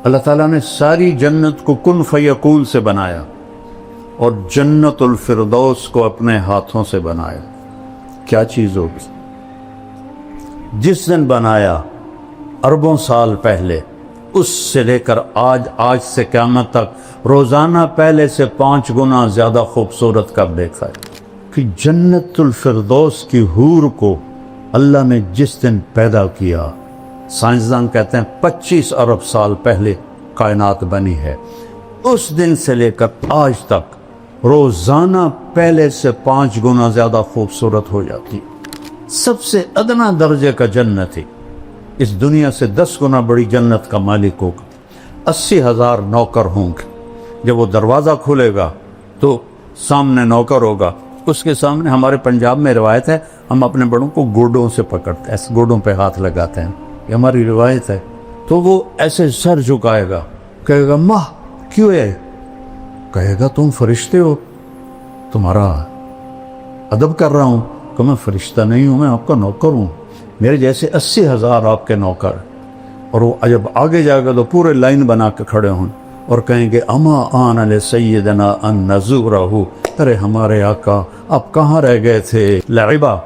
اللہ تعالیٰ نے ساری جنت کو کن فیکون سے بنایا اور جنت الفردوس کو اپنے ہاتھوں سے بنایا۔ کیا چیز ہوگی؟ جس دن بنایا اربوں سال پہلے، اس سے لے کر آج سے قیامت تک روزانہ پہلے سے 5 گنا زیادہ خوبصورت کب دیکھا ہے کہ جنت الفردوس کی حور کو اللہ نے جس دن پیدا کیا، سائنسدان کہتے ہیں 25 ارب سال پہلے کائنات بنی ہے، اس دن سے لے کر آج تک روزانہ پہلے سے 5 گنا زیادہ خوبصورت ہو جاتی۔ سب سے ادنا درجے کا جنت ہے، اس دنیا سے 10 گنا بڑی جنت کا مالک ہوگا، 80,000 نوکر ہوں گے۔ جب وہ دروازہ کھلے گا تو سامنے نوکر ہوگا، اس کے سامنے ہمارے پنجاب میں روایت ہے، ہم اپنے بڑوں کو گوڈوں سے پکڑتے ہیں، ایسے گوڈوں پہ ہاتھ لگاتے ہیں، یہ ہماری روایت ہے۔ تو وہ ایسے سر جھکائے گا، کہے گا ماں کیوں ہے؟ کہے گا تم فرشتے ہو، تمہارا ادب کر رہا ہوں۔ کہ میں فرشتہ نہیں ہوں، میں آپ کا نوکر ہوں، میرے جیسے 80,000 آپ کے نوکر۔ اور وہ جب آگے جائے گا تو پورے لائن بنا کے کھڑے ہوں اور کہیں گے اما آن لسیدنا ان نزورہ، ارے ہمارے آقا آپ کہاں رہ گئے تھے؟ لعبہ،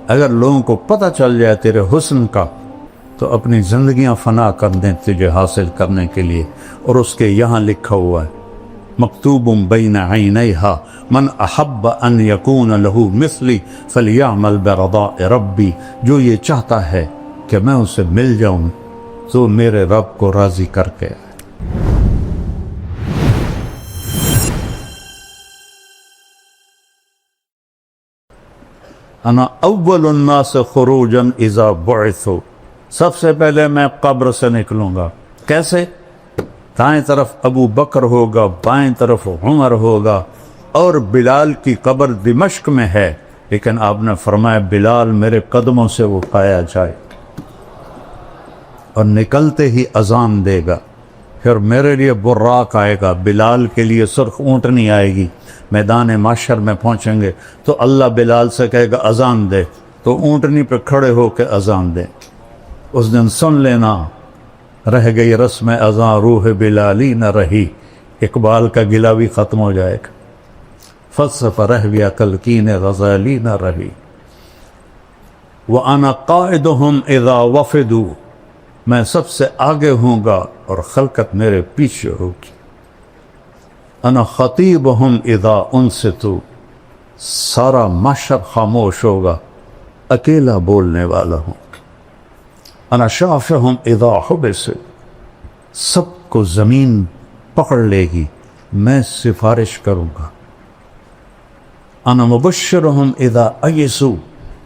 اگر لوگوں کو پتہ چل جائے تیرے حسن کا تو اپنی زندگیاں فنا کر دیں تجھے حاصل کرنے کے لیے۔ اور اس کے یہاں لکھا ہوا ہے مکتوب بین عینیہا من احب ان یکون لہو مثلی فلیعمل برضاء ربی، جو یہ چاہتا ہے کہ میں اسے مل جاؤں تو میرے رب کو راضی کر کے۔ انا اول الناس خروجا اذا بعثوا، سب سے پہلے میں قبر سے نکلوں گا۔ کیسے؟ دائیں طرف ابو بکر ہوگا، بائیں طرف عمر ہوگا، اور بلال کی قبر دمشق میں ہے، لیکن آپ نے فرمایا بلال میرے قدموں سے اٹھایا جائے، اور نکلتے ہی اذان دے گا۔ پھر میرے لیے براق آئے گا، بلال کے لیے سرخ اونٹنی آئے گی۔ میدان معشر میں پہنچیں گے تو اللہ بلال سے کہے گا اذان دے، تو اونٹنی پہ کھڑے ہو کے اذان دے۔ اس دن سن لینا، رہ گئی رسم اذان روح بلالی نہ رہی، اقبال کا گلہ بھی ختم ہو جائے گا۔ فلسفہ رہ گیا تلقین غزالی نہ رہی۔ وَأَنَا قَائِدُهُمْ إِذَا وَفِدُوا، میں سب سے آگے ہوں گا اور خلقت میرے پیچھے ہوگی۔ انا خطیبہم اذا انصتوا، سارا معاشر خاموش ہوگا، اکیلا بولنے والا ہوں۔ انا شافہم اذا حبسوا، سب کو زمین پکڑ لے گی، میں سفارش کروں گا۔ انا مبشرہم اذا ایسوا،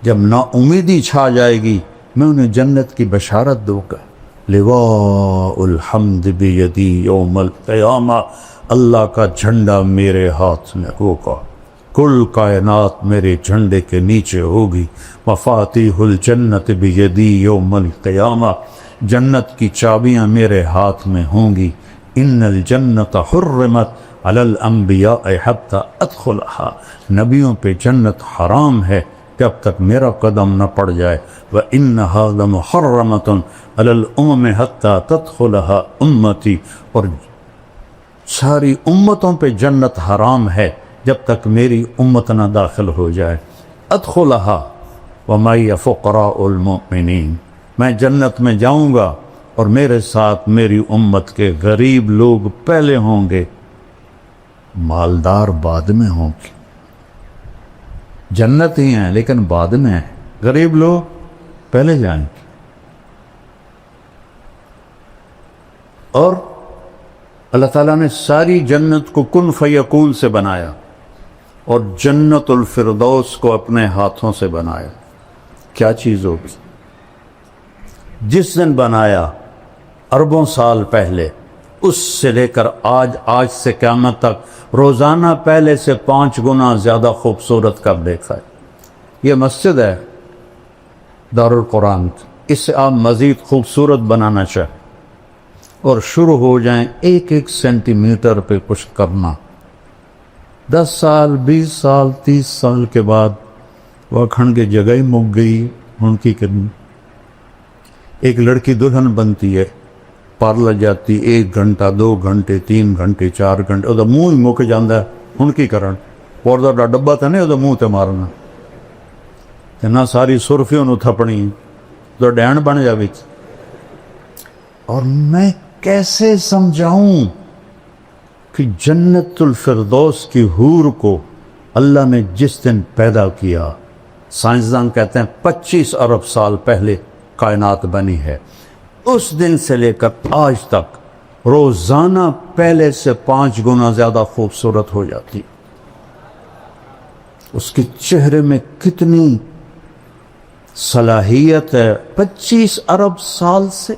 جب نا امیدی چھا جائے گی میں انہیں جنت کی بشارت دوں گا۔ لواء الحمد بیدی یوم القیامہ، اللہ کا جھنڈا میرے ہاتھ میں ہوگا، کل کائنات میرے جھنڈے کے نیچے ہوگی۔ مفاتیح الجنت بیدی یوم القیامہ، جنت کی چابیاں میرے ہاتھ میں ہوں گی۔ ان الجنت حرمت علی الانبیاء حتی ادخلہا، نبیوں پہ جنت حرام ہے جب تک میرا قدم نہ پڑ جائے۔ وَإِنَّهَا لَمُحَرَّمَةٌ عَلَى الْأُمَمِ حَتَّى تَدْخُلَهَا أُمَّتِي، اور ساری امتوں پہ جنت حرام ہے جب تک میری امت نہ داخل ہو جائے۔ أَدْخُلَهَا وَمَعِيَ فُقَرَاءُ الْمُؤْمِنِينَ، میں جنت میں جاؤں گا اور میرے ساتھ میری امت کے غریب لوگ پہلے ہوں گے، مالدار بعد میں ہوں گے۔ جنت ہی ہیں لیکن بعد میں ہیں، غریب لوگ پہلے جائیں گے۔ اور اللہ تعالیٰ نے ساری جنت کو کن فیکون سے بنایا اور جنت الفردوس کو اپنے ہاتھوں سے بنایا۔ کیا چیز ہوگی؟ جس دن بنایا اربوں سال پہلے، اس سے لے کر آج سے قیامت تک روزانہ پہلے سے 5 گنا زیادہ خوبصورت کب دیکھا ہے۔ یہ مسجد ہے دارالقرآن، اس سے آپ مزید خوبصورت بنانا چاہیں اور شروع ہو جائیں 1 سینٹی میٹر پہ کچھ کرنا، 10 سال 20 سال 30 سال کے بعد وہ کھنڈ کی جگہ ہی مک گئی ان کی کرنی۔ ایک لڑکی دلہن بنتی ہے پر لگ جاتی 1 گھنٹہ 2 گھنٹے 3 گھنٹے 4 گھنٹے وہ منہ ہی مک جاتا ہے. ہن کی کرن اور دا ڈبا تھا نہیں وہ منہ تے مارنا تے نہ ساری سرفی انہوں تھپنی تو ڈین بن جاوی. اور میں کیسے سمجھاؤں کہ جنت الفردوس کی حور کو اللہ نے جس دن پیدا کیا، سائنسدان کہتے ہیں 25 ارب سال پہلے کائنات بنی ہے، اس دن سے لے کر آج تک روزانہ پہلے سے 5 گنا زیادہ خوبصورت ہو جاتی. اس کے چہرے میں کتنی صلاحیت ہے. 25 ارب سال سے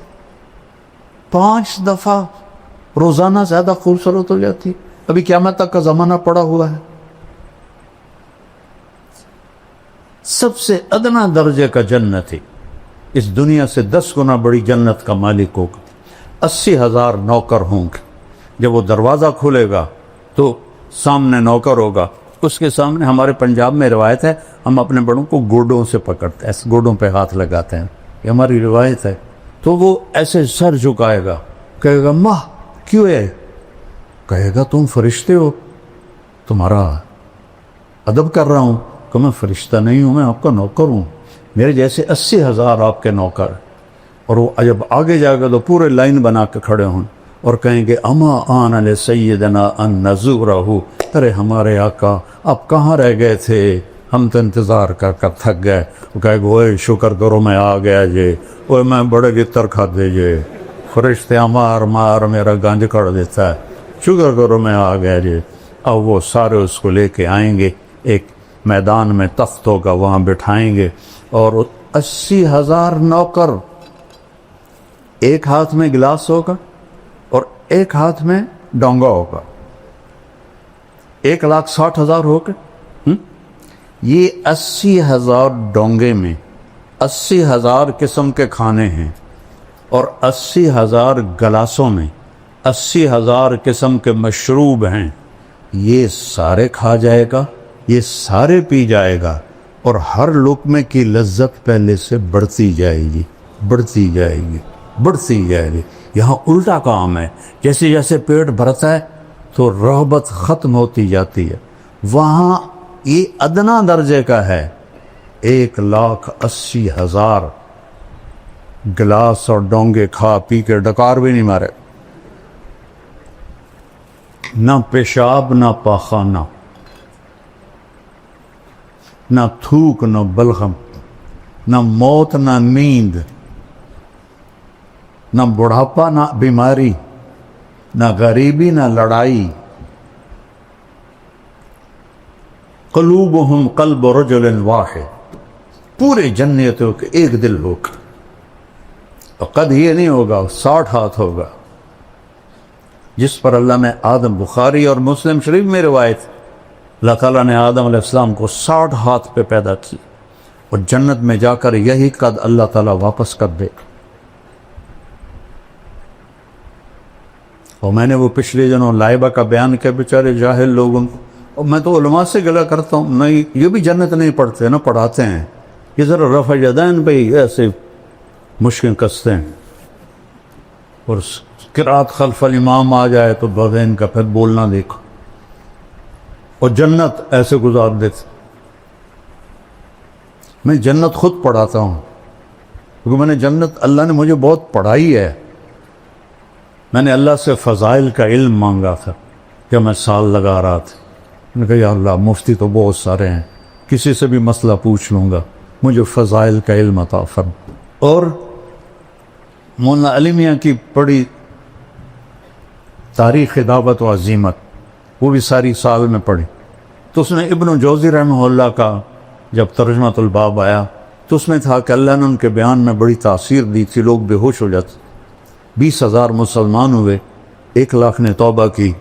5 دفعہ روزانہ زیادہ خوبصورت ہو جاتی. ابھی قیامت تک کا زمانہ پڑا ہوا ہے. سب سے ادنا درجے کا جنت ہے، اس دنیا سے 10 گنا بڑی جنت کا مالک ہوگا. 80,000 نوکر ہوں گے. جب وہ دروازہ کھولے گا تو سامنے نوکر ہوگا، اس کے سامنے ہمارے پنجاب میں روایت ہے ہم اپنے بڑوں کو گوڈوں سے پکڑتے ہیں، ایسے گوڈوں پہ ہاتھ لگاتے ہیں، یہ ہماری روایت ہے. تو وہ ایسے سر جھکائے گا، کہے گا ماں کیوں ہے؟ کہے گا تم فرشتے ہو، تمہارا ادب کر رہا ہوں. کہ میں فرشتہ نہیں ہوں، میں آپ کا نوکر ہوں، میرے جیسے 80,000 آپ کے نوکر. اور وہ جب آگے جائے گا تو پورے لائن بنا کے کھڑے ہوں اور کہیں گے اما آن علی سیدنا ان نزورہ، ارے ہمارے آقا آپ کہاں رہ گئے تھے، ہم تو انتظار کر کر تھک گئے. وہ کہے گا اوے شکر کرو میں آ گیا جے، اوے میں بڑے گتر کھا دے جے، فرشتے مار مار میرا گنج کر دیتا ہے، شکر کرو میں آ گیا جے. اب وہ سارے اس کو لے کے آئیں گے، ایک میدان میں تخت ہوگا وہاں بٹھائیں گے، اور 80,000 نوکر، ایک ہاتھ میں گلاس ہوگا اور ایک ہاتھ میں ڈونگا ہوگا. 1,60,000 ہو گئے. یہ 80,000 ڈونگے میں 80,000 قسم کے کھانے ہیں، اور 80,000 گلاسوں میں 80,000 قسم کے مشروب ہیں. یہ سارے کھا جائے گا، یہ سارے پی جائے گا، اور ہر لقمے کی لذت پہلے سے بڑھتی جائے گی، بڑھتی جائے گی، بڑھتی جائے گی. یہاں الٹا کام ہے، جیسے جیسے پیٹ بھرتا ہے تو رغبت ختم ہوتی جاتی ہے. وہاں یہ ادنا درجے کا ہے. 1,80,000 گلاس اور ڈونگے کھا پی کے ڈکار بھی نہیں مارے، نہ پیشاب نہ پاخانہ، نہ تھوک نہ بلغم، نہ موت نہ نیند، نہ بڑھاپا نہ بیماری، نہ غریبی نہ لڑائی. قلوبہم قلب رجل واحد، پورے جنتوں کے ایک دل ہوگا. قد یہ نہیں ہوگا، 60 ہاتھ ہوگا، جس پر اللہ نے آدم، بخاری اور مسلم شریف میں روایت، اللہ تعالیٰ نے آدم علیہ السلام کو 60 ہاتھ پہ پیدا کی، اور جنت میں جا کر یہی قد اللہ تعالیٰ واپس کر دے. اور میں نے وہ پچھلے دنوں لائبہ کا بیان کیا، بیچارے جاہل لوگوں کو، اور میں تو علماء سے گلہ کرتا ہوں، نہیں یہ بھی جنت نہیں پڑھتے، نہ پڑھاتے ہیں، یہ ذرا رفع یدین پہ ایسے مشکل کستے ہیں، اور قرات خلف الامام آ جائے تو بغین کا پھر بولنا دیکھو، اور جنت ایسے گزار دیتے. میں جنت خود پڑھاتا ہوں، کیونکہ میں نے جنت، اللہ نے مجھے بہت پڑھائی ہے. میں نے اللہ سے فضائل کا علم مانگا تھا جب میں سال لگا رہا تھا. میں نے کہا یا اللہ مفتی تو بہت سارے ہیں، کسی سے بھی مسئلہ پوچھ لوں گا، مجھے فضائل کا علم عطا فرما. اور مولانا علی میاں کی پڑھی تاریخ دعوت و عزیمت، وہ بھی ساری سال میں پڑھی. تو اس نے ابن جوزی رحمہ اللہ کا جب ترجمۃ الباب آیا تو اس میں تھا کہ اللہ نے ان کے بیان میں بڑی تاثیر دی تھی، لوگ بے ہوش ہو جاتے. 20,000 مسلمان ہوئے، 1,00,000 نے توبہ کی.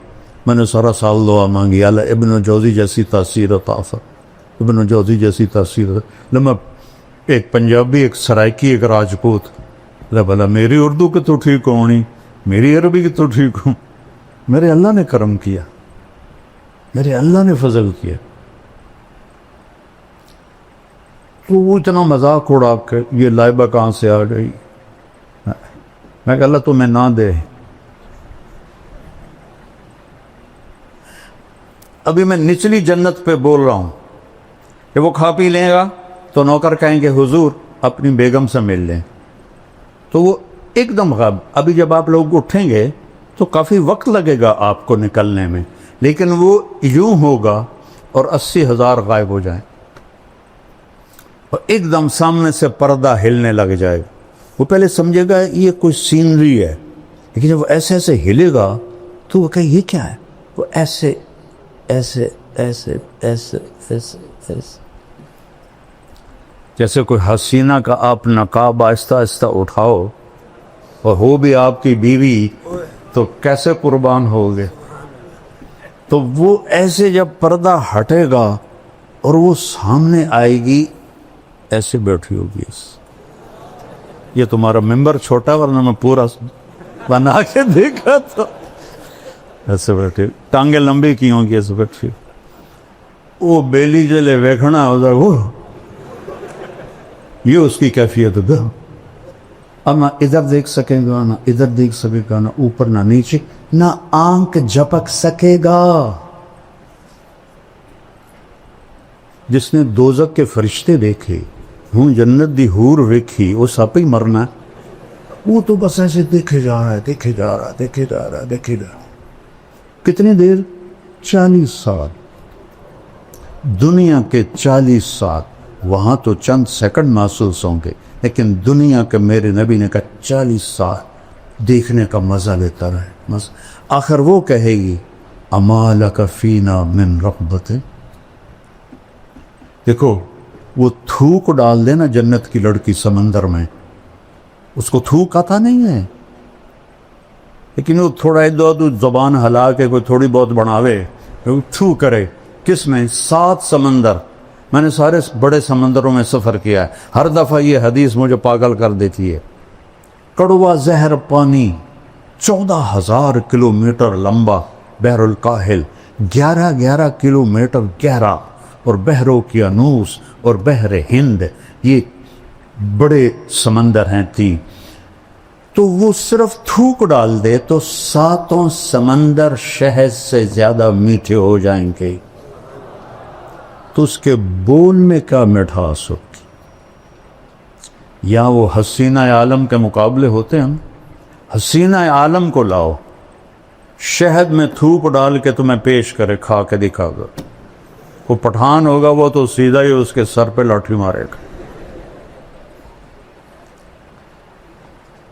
میں نے سارا سال دعا مانگی، اللہ ابن جوزی جیسی تاثیر عطا فرما، ابن جوزی جیسی تاثیر. لما ایک پنجابی، ایک سرائکی، ایک راجپوت، بلا میری اردو کی تو ٹھیک ہونی، میری عربی کی تو ٹھیک ہوں. میرے اللہ نے کرم کیا، میرے اللہ نے فضل کیا. تو وہ اتنا مذاق اڑا کہ یہ لائبہ کہاں سے آ گئی. میں کہ اللہ تمہیں نہ دے. ابھی میں نچلی جنت پہ بول رہا ہوں کہ وہ کھا پی لے گا تو نوکر کہیں گے حضور اپنی بیگم سے مل لیں, تو وہ ایک دم غائب. ابھی جب آپ لوگ اٹھیں گے تو کافی وقت لگے گا آپ کو نکلنے میں, لیکن وہ یوں ہوگا اور 80,000 غائب ہو جائیں اور ایک دم سامنے سے پردہ ہلنے لگ جائے گا. وہ پہلے سمجھے گا یہ کوئی سینری ہے, لیکن جب وہ ایسے ایسے ہلے گا تو وہ کہے یہ کیا ہے, وہ ایسے ایسے ایسے ایسے ایسے ایسے, جیسے کوئی حسینہ کا آپ نقاب آہستہ آہستہ اٹھاؤ اور ہو بھی آپ کی بیوی تو کیسے قربان ہوگے. تو وہ ایسے جب پردہ ہٹے گا اور وہ سامنے آئے گی ایسے بیٹھی ہوگی. یہ تمہارا ممبر چھوٹا ورنہ میں پورا بنا کے دیکھا تھا. ایسے بیٹھے, ٹانگیں لمبی کی ہوں گی, ایسے بیٹھی. وہ بیلی جلے ویکھنا ادھر, وہ یہ اس کی کیفیت ہے. اب نہ ادھر دیکھ سکے گا, نہ ادھر دیکھ سکے گا, نہ اوپر نہ نیچے, نہ آنکھ جھپک سکے گا. جس نے دوزخ کے فرشتے دیکھے, ہوں جنت دی حور ویکھی, وہ سپ ہی مرنا ہے. وہ تو بس ایسے دیکھے جا رہا ہے, دیکھے جا رہا ہے, دیکھے جا رہا ہے, دیکھے جا رہا ہے. کتنی دیر؟ 40 سال. دنیا کے 40 سال. وہاں تو چند سیکنڈ محسوس ہوں گے, لیکن دنیا کے میرے نبی نے کہا 40 سال دیکھنے کا مزہ لیتا رہے. آخر وہ کہے گی اما لک فینا من رغبت. دیکھو وہ تھوک ڈال دے نا جنت کی لڑکی سمندر میں, اس کو تھوک آتا نہیں ہے, لیکن وہ تھوڑا ادھر زبان ہلا کے کوئی تھوڑی بہت بڑھاوے, تھو کرے. کس میں؟ 7 سمندر. میں نے سارے بڑے سمندروں میں سفر کیا ہے, ہر دفعہ یہ حدیث مجھے پاگل کر دیتی ہے. کڑوا زہر پانی 14,000 کلومیٹر لمبا بحر الکاہل, 11 کلومیٹر گہرا, اور بحر اوقیانوس اور بحر ہند, یہ بڑے سمندر ہیں 3. تو وہ صرف تھوک ڈال دے تو 7 سمندر شہد سے زیادہ میٹھے ہو جائیں گے. تو اس کے بول میں کیا مٹھاس ہوگی. یا وہ حسینہ عالم کے مقابلے ہوتے ہیں. حسینہ عالم کو لاؤ, شہد میں تھوک ڈال کے تمہیں پیش کرے, کھا کے دکھا گا. وہ پٹھان ہوگا وہ تو سیدھا ہی اس کے سر پہ لاٹھی مارے گا.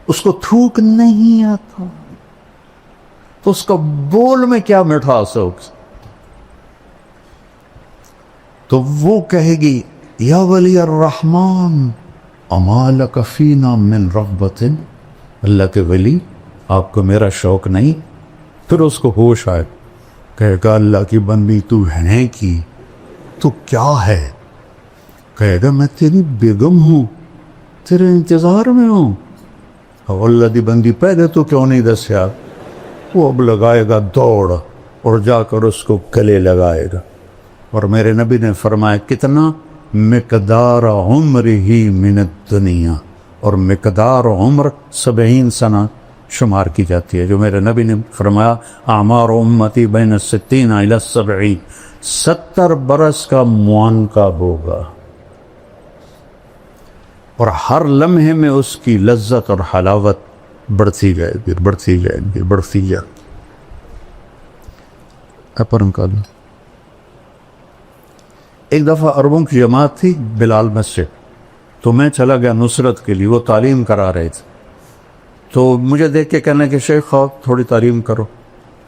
اس کو تھوک نہیں آتا تو اس کا بول میں کیا مٹھاس ہوگی. تو وہ کہے گی یا ولی الرحمن اما لک فینا من رغبت. اللہ کے ولی آپ کو میرا شوق نہیں. پھر اس کو ہوش آئے, کہے گا اللہ کی بندی تو ہے کی, تو کیا ہے؟ کہے گا میں تیری بیگم ہوں, تیرے انتظار میں ہوں. اللہ دی بندی پہلے تو کیوں نہیں دسیا؟ وہ اب لگائے گا دوڑ اور جا کر اس کو گلے لگائے گا. اور میرے نبی نے فرمایا کتنا؟ مقدار عمر ہی من الدنیا, اور مقدار عمر 70 سنہ شمار کی جاتی ہے. جو میرے نبی نے فرمایا اعمار امتی بین 60 الی 70, 70 برس کا معانقہ ہوگا, اور ہر لمحے میں اس کی لذت اور حلاوت بڑھتی جائے گی, بڑھتی جائے گی, بڑھتی جائے گی. اپرم کالو ایک دفعہ عربوں کی جماعت تھی بلال مسجد, تو میں چلا گیا نصرت کے لیے. وہ تعلیم کرا رہے تھے, تو مجھے دیکھ کے کہنے کہ شیخ آپ تھوڑی تعلیم کرو.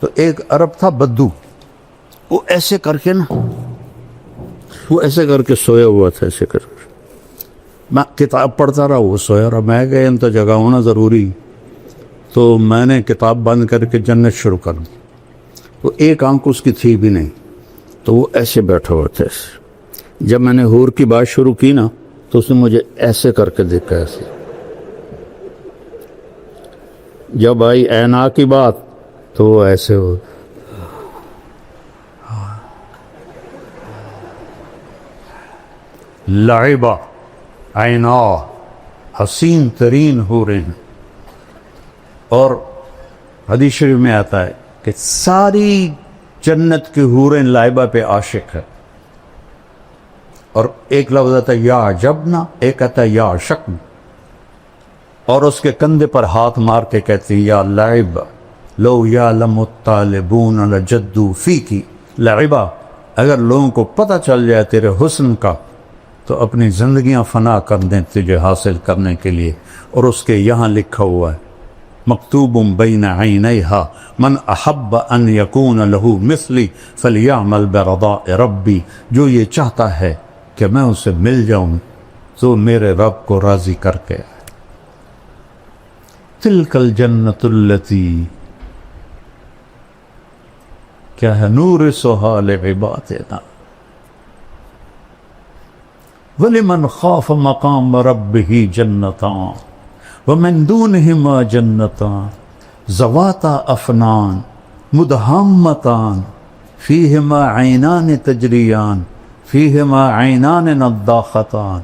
تو ایک عرب تھا بدو, وہ ایسے کر کے نا, وہ ایسے کر کے سویا ہوا تھا, ایسے کر کے. میں کتاب پڑھتا رہا, وہ سویا رہا. میں کہ ان تو جگہ ہونا ضروری, تو میں نے کتاب بند کر کے جنت شروع کر دی. تو ایک آنکھ اس کی تھی بھی نہیں, تو وہ ایسے بیٹھا ہوا تھا. جب میں نے حور کی بات شروع کی نا, تو اس نے مجھے ایسے کر کے دیکھا, ایسے. جب آئی اینا کی بات تو وہ ایسے ہو. لعبہ عینا, حسین ترین حوریں, اور حدیث شریف میں آتا ہے کہ ساری جنت کی حوریں لائبہ پہ عاشق ہے، اور ایک لفظ آتا ہے یا عجبنا، ایک آتا ہے یا عشقنا، اور اس کے کندھے پر ہاتھ مار کے کہتی یا لعبہ لو یعلم الطالبون لجدوا فیکی لعبہ، اگر لوگوں کو پتہ چل جائے تیرے حسن کا تو اپنی زندگیاں فنا کر دیں تجھے حاصل کرنے کے لیے۔ اور اس کے یہاں لکھا ہوا ہے مکتوب بین عینیہا من احب ان یکون لہ مثلی فلیعمل برضاء ربی، جو یہ چاہتا ہے کہ میں اسے مل جاؤں تو میرے رب کو راضی کر کے۔ تلک الجنت التی، کیا ہے، نورثھا لعبادنا وَلِمَنْ خَافَ مَقَامَ رَبِّهِ جَنَّتَانِ وَمِن دُونِهِمَا جَنَّتَانِ ذَوَاتَا أَفْنَانٍ مُدْهَامَّتَانِ فِيهِمَا عَيْنَانِ تَجْرِيَانِ فِيهِمَا عَيْنَانِ نَضَّاخَتَانِ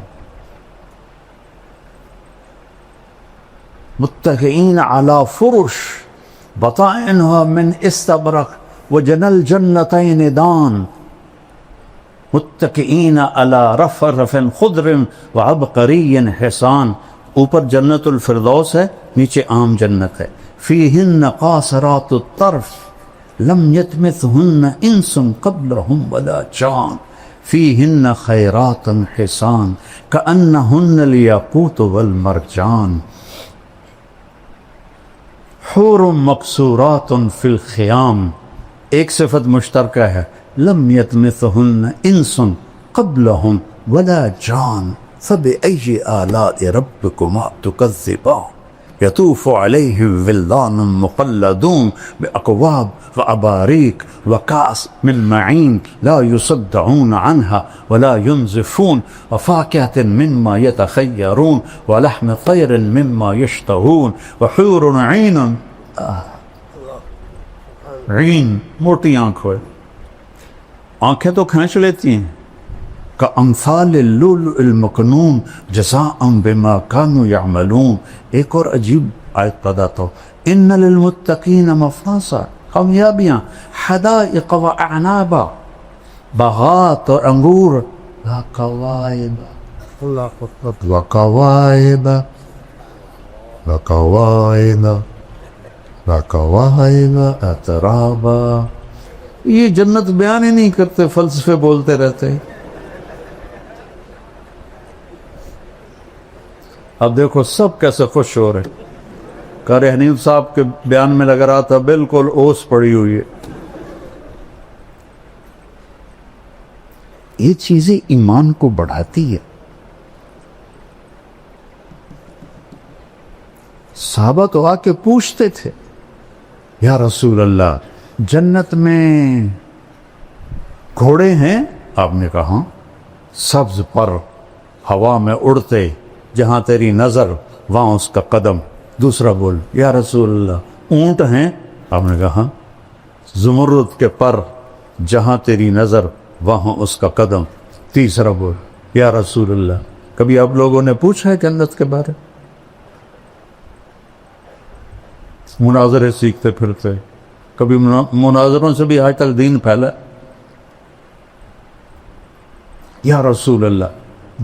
مُتَّكِئِينَ عَلَى فُرُشٍ بَطَائِنُهَا مِنْ إِسْتَبْرَقٍ وَجَنَى الْجَنَّتَيْنِ دَانٍ متکئین علی رفرف خضر وعبقری حسان، اوپر جنت الفردوس ہے، نیچے عام جنت ہے۔ فیہن قاصرات الطرف لم یطمثہن انس قبلہم ولا جان فیہن خیرات حسان کأنہن الیاقوت والمرجان حور مقصورات فی الخیام، ایک صفت مشترکہ ہے، لم یطمثہن انس قبلہم ولا جان فبأی آلاء ربکما تکذبان یطوف علیہم ولدان مخلدون بأکواب واباریک وکأس من معین لا یصدعون عنہا ولا ینزفون وفاکہۃ مما یتخیرون ولحم طیر مما یشتہون وحور عین، عین موٹی آنکھ ہوئے، آنکھیں تو کھینچ لیتی ہیں، کأمثال اللؤلؤ المکنون جزاء بما كانوا يعملون۔ ایک اور عجیب آیت بتاتا ہوں، ان للمتقین مفازا، کامیابیاں، حدائق واعنابا، باغات اور انگور، وکواعب وکواعب وکواعب وکواعب اترابا۔ یہ جنت بیان ہی نہیں کرتے، فلسفے بولتے رہتے۔ اب دیکھو سب کیسے خوش ہو رہے، قاری حنیف صاحب کے بیان میں لگ رہا تھا بالکل اوس پڑی ہوئی ہے۔ یہ چیزیں ایمان کو بڑھاتی ہے۔ صحابہ تو آ کے پوچھتے تھے یا رسول اللہ جنت میں گھوڑے ہیں؟ آپ نے کہا سبز پر ہوا میں اڑتے، جہاں تیری نظر وہاں اس کا قدم۔ دوسرا بول یا رسول اللہ اونٹ ہیں؟ آپ نے کہا زمرد کے پر، جہاں تیری نظر وہاں اس کا قدم۔ تیسرا بول یا رسول اللہ کبھی آپ لوگوں نے پوچھا ہے جنت کے بارے؟ مناظرے سیکھتے پھرتے، کبھی مناظروں سے بھی آج تک دین پھیلا۔ یا رسول اللہ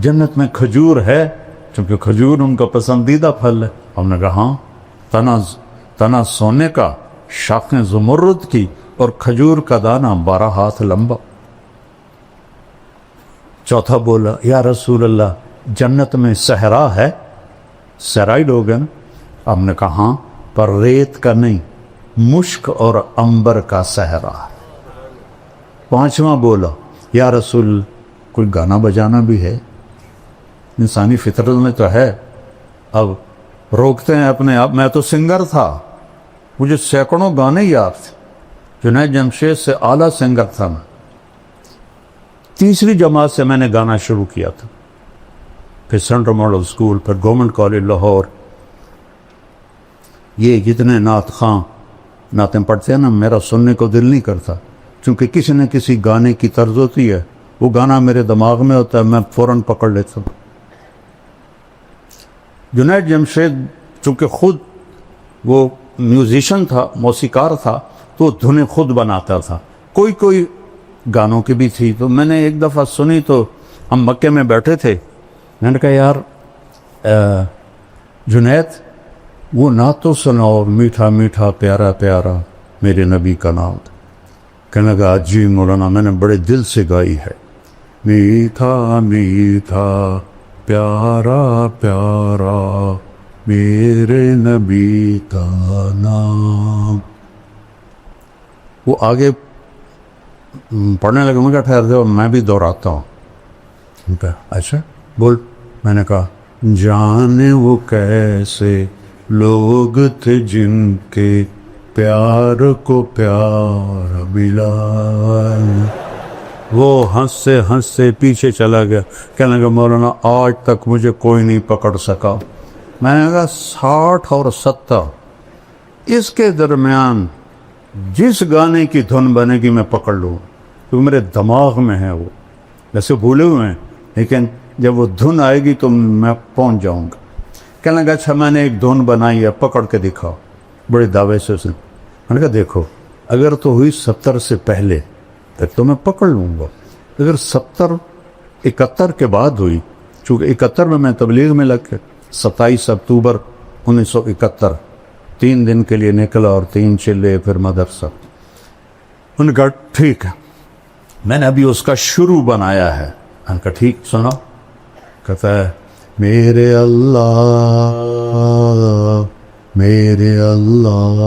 جنت میں کھجور ہے؟ چونکہ کھجور ان کا پسندیدہ پھل ہے۔ ہم نے کہا ہاں، تنا سونے کا، شاخیں زمرد کی، اور کھجور کا دانہ 12 ہاتھ لمبا۔ چوتھا بولا یا رسول اللہ جنت میں صحرا ہے؟ صحرائی لوگ ہیں۔ ہم نے کہا ہاں، پر ریت کا نہیں، مشک اور عنبر کا صحرا۔ پانچواں بولا یا رسول کوئی گانا بجانا بھی ہے؟ انسانی فطرت میں تو ہے۔ اب روکتے ہیں اپنے آپ، میں تو سنگر تھا، مجھے سینکڑوں گانے یاد تھے، جنید جمشید سے اعلیٰ سنگر تھا میں۔ تیسری جماعت سے میں نے گانا شروع کیا تھا، پھر سینٹرل ماڈل اسکول، پھر گورنمنٹ کالج لاہور۔ یہ جتنے نعت خواں نعتیں پڑھتے ہیں نا، میرا سننے کو دل نہیں کرتا، چونکہ کسی نہ کسی گانے کی طرز ہوتی ہے، وہ گانا میرے دماغ میں ہوتا ہے، میں فوراً پکڑ لیتا ہوں۔ جنید جمشید چونکہ خود وہ میوزیشین تھا، موسیقار تھا، تو دھنیں خود بناتا تھا، کوئی گانوں کی بھی تھی. تو میں نے ایک دفعہ سنی تو ہم مکے میں بیٹھے تھے، میں نے کہا یار جنید وہ نعت تو سناؤ، میٹھا میٹھا پیارا پیارا میرے نبی کا نام. کہنے لگا جی مولانا میں نے بڑے دل سے گائی ہے، میٹھا میٹھا پیارا پیارا میرے نبی کا نام. وہ آگے پڑھنے لگے، میں کہا ٹھہر دو میں بھی دہراتا ہوں. اچھا بول. میں نے کہا جانے وہ کیسے لوگ تھے جن کے پیار کو پیار ملا. وہ ہنستے پیچھے چلا گیا، کہنے لگا مولانا آج تک مجھے کوئی نہیں پکڑ سکا. میں نے کہا 60 اور 70 اس کے درمیان جس گانے کی دھن بنے گی میں پکڑ لوں، کیونکہ میرے دماغ میں ہے، وہ ویسے بھولے ہوئے ہیں لیکن جب وہ دھن آئے گی تو میں پہنچ جاؤں گا. کہنے لگا اچھا میں نے ایک دھن بنائی ہے، پکڑ کے دکھاؤ. بڑے دعوے سے اس نے. میں نے کہا دیکھو اگر تو ہوئی 70 سے پہلے تک تو میں پکڑ لوں گا، اگر 70 71 کے بعد ہوئی، چونکہ 71 میں تبلیغ میں لگ کے 27 اکتوبر 1971 3 دن کے لیے نکلا اور 3 چلے پھر مدرسہ. انہوں نے کہا ٹھیک ہے میں نے ابھی اس کا شروع بنایا ہے. میں نے کہا ٹھیک سنا. کہتا ہے میرے اللہ میرے اللہ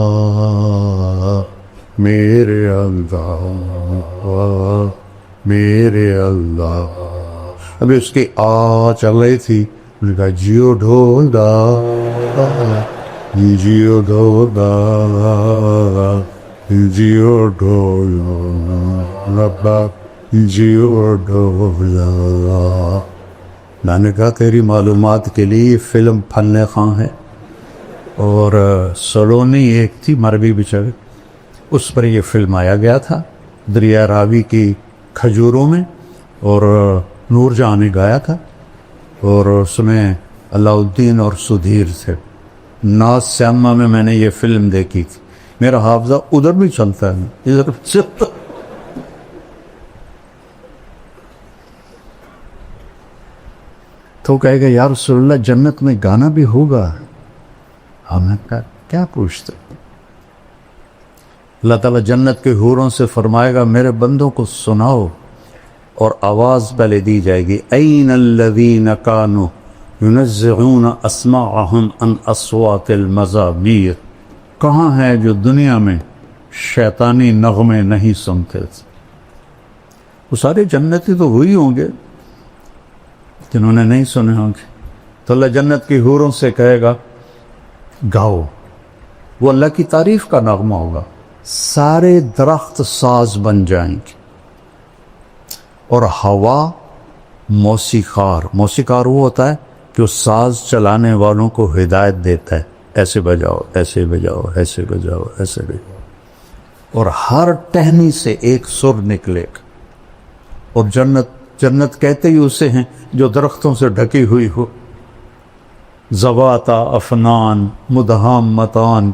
میرے اللہ میرے اللہ. ابھی اس کی چل رہی تھی. انہوں نے کہا جیو ڈھولدا جیو ڈھولدا جیو ڈھولدا جیو ڈھولدا. میں نے کہا تیری معلومات کے لیے یہ فلم پھلنے خاں ہے، اور سلونی ایک تھی مربی بیچارے، اس پر یہ فلم آیا گیا تھا دریا راوی کی کھجوروں میں، اور نور جہاں نے گایا تھا، اور اس میں علاء الدین اور سدھیر تھے. ناز سیما میں نے یہ فلم دیکھی تھی. میرا حافظہ ادھر بھی چلتا ہے ادھر چلتا. تو کہے گا یا رسول اللہ جنت میں گانا بھی ہوگا. ہم نے کہا کیا پوچھتے. اللہ تعالیٰ جنت کے حوروں سے فرمائے گا میرے بندوں کو سناؤ، اور آواز پہلے دی جائے گی این الذین کانوا ینزعون اسماعهم عن اصوات المزامیر. کہاں ہے جو دنیا میں شیطانی نغمے نہیں سنتے تھے؟ وہ سارے جنتی تو وہی ہوں گے جنہوں نے نہیں سنے ہوں گے. تو اللہ جنت کی حوروں سے کہے گا گاؤ. وہ اللہ کی تعریف کا نغمہ ہوگا. سارے درخت ساز بن جائیں گے، اور ہوا موسیقار وہ ہوتا ہے جو ساز چلانے والوں کو ہدایت دیتا ہے، ایسے بجاؤ ایسے بجاؤ ایسے بجاؤ ایسے بجاؤ، اور ہر ٹہنی سے ایک سر نکلے گا. اور جنت کہتے ہی اسے ہیں جو درختوں سے ڈھکی ہوئی ہو، ذواتا افنان مدہامتان.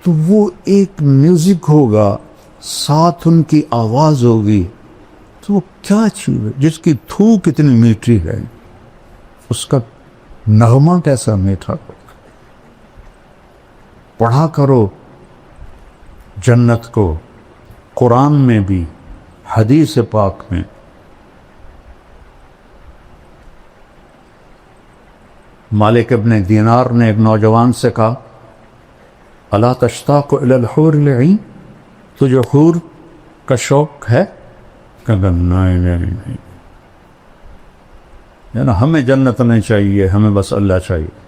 تو وہ ایک میوزک ہوگا، ساتھ ان کی آواز ہوگی. تو وہ کیا چیز ہے جس کی تھوک اتنی میٹھی ہے، اس کا نغمہ کیسا میٹھا ہوگا. پڑھا کرو جنت کو، قرآن میں بھی حدیث پاک میں. مالک ابن دینار نے ایک نوجوان سے کہا الا تشتاق الی الحور العین، تجھے حور کا شوق ہے؟ کہا نہیں. یعنی ہمیں جنت نہیں چاہیے، ہمیں بس اللہ چاہیے.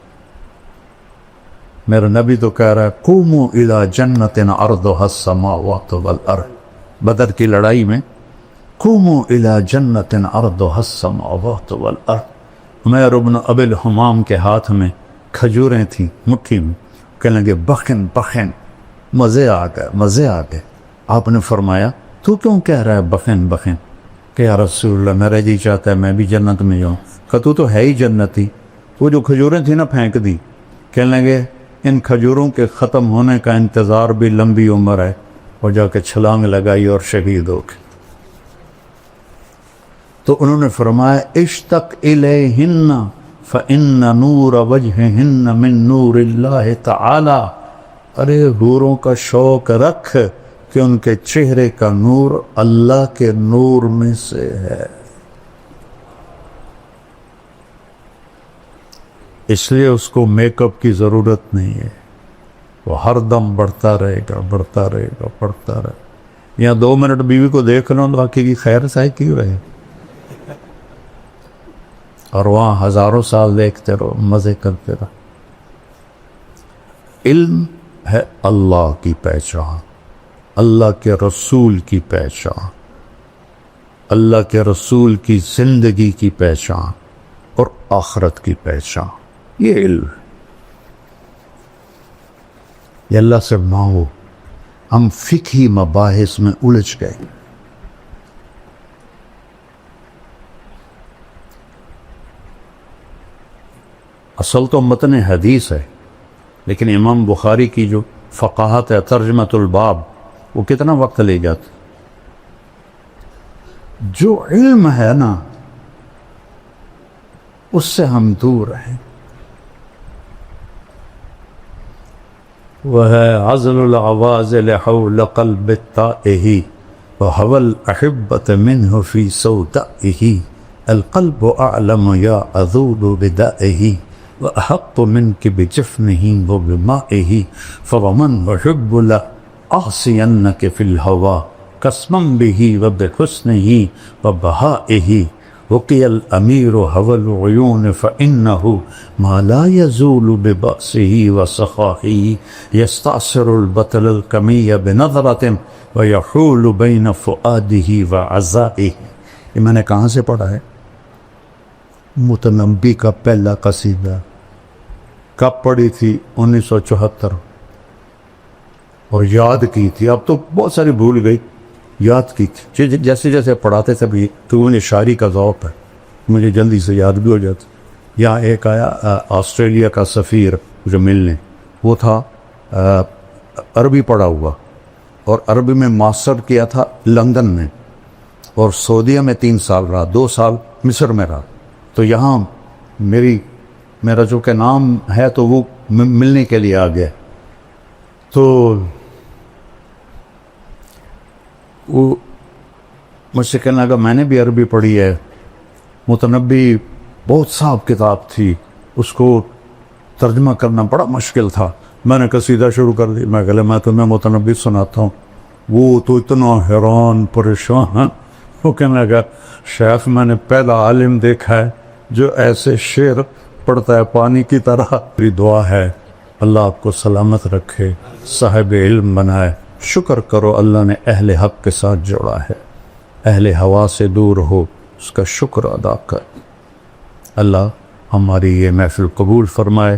میرا نبی تو کہہ رہا ہے قوموا الی جنت عرضها السماوات والارض. بدر کی لڑائی میں قوموا الی جنت عرضها السماوات والارض. عمیر بن ابی الحمام کے ہاتھ میں کھجوریں تھیں مٹھی میں، کہنے لگے بخن بخن. مزے آ گئے. آپ نے فرمایا تو کیوں کہہ رہا ہے بخن بخن؟ کہ یا رسول اللہ میرا جی چاہتا ہے میں بھی جنت میں جاؤں. کہ تو ہے ہی جنتی. وہ جو کھجوریں تھیں نا پھینک دی. کہنے لگے ان کھجوروں کے ختم ہونے کا انتظار بھی لمبی عمر ہے، اور جا کے چھلانگ لگائی اور شہید ہو گئے۔ تو انہوں نے فرمایا اشتق الیہن فإن نور وجہہن من نور اللہ تعالی، ارے حوروں کا شوق رکھ کہ ان کے چہرے کا نور اللہ کے نور میں سے ہے، اس لیے اس کو میک اپ کی ضرورت نہیں ہے، وہ ہر دم بڑھتا رہے گا بڑھتا رہے گا بڑھتا رہے گا۔ یہاں 2 منٹ بیوی کو دیکھ لو تو باقی کی خیر سائے کیوں رہے، اور وہاں ہزاروں سال دیکھتے رہو، مزے کرتے رہو۔ علم ہے اللہ کی پہچان، اللہ کے رسول کی پہچان، اللہ کے رسول کی زندگی کی پہچان اور آخرت کی پہچان، یہ علم ہے۔ یہ اللہ سے مانگو۔ ہم فقہی مباحث میں الجھ گئے، اصل تو متن حدیث ہے، لیکن امام بخاری کی جو فقاہت ہے، ترجمۃ الباب، وہ کتنا وقت لے جاتا۔ جو علم ہے نا اس سے ہم دور ہیں، وہ ہے عزل العوازل حول قلب التائہ وهوى الأحبة منه في سودائه، القلب أعلم يا أذول بدائه وأحط منك بجفنه وبمائه، فومن أحب لأعصينك في الهوى قسما به وبحسنه وبهائه، وقي الأمير هوى العيون فإنه ما لا يزول ببأسه وسخائه، يستعصر البطل الكمي بنظرة ويحول بين فؤاده وعزائه۔ یہ میں نے کہاں سے پڑھا ہے؟ متنبی کا پہلا قصیدہ، کب پڑھی تھی؟ 1974، اور یاد کی تھی، اب تو بہت ساری بھول گئی، یاد کی تھی جیسے جیسے پڑھاتے تھے بھی، تو مجھے شاعری کا ذوق ہے، مجھے جلدی سے یاد بھی ہو جاتا۔ یہاں ایک آیا آسٹریلیا کا سفیر جو ملنے، وہ تھا عربی پڑھا ہوا، اور عربی میں ماسٹر کیا تھا لندن میں، اور سعودیہ میں 3 سال رہا، 2 سال مصر میں رہا۔ تو یہاں میرا جو کہ نام ہے تو وہ ملنے کے لیے آ گیا، تو وہ مجھ سے کہنے لگا میں نے بھی عربی پڑھی ہے، متنبی بہت صاحب کتاب تھی، اس کو ترجمہ کرنا بڑا مشکل تھا۔ میں نے قصیدہ شروع کر دی، میں کہا میں تمہیں متنبی سناتا ہوں۔ وہ تو اتنا حیران پریشان، وہ کہنے لگا شیخ میں نے پہلا عالم دیکھا ہے جو ایسے شعر پڑھتا ہے پانی کی طرح۔ میری دعا ہے اللہ آپ کو سلامت رکھے، صاحب علم بنائے۔ شکر کرو اللہ نے اہل حق کے ساتھ جوڑا ہے، اہل ہوا سے دور ہو، اس کا شکر ادا کر۔ اللہ ہماری یہ محفل قبول فرمائے،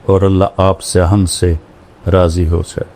اور اللہ آپ سے ہم سے راضی ہو جائے۔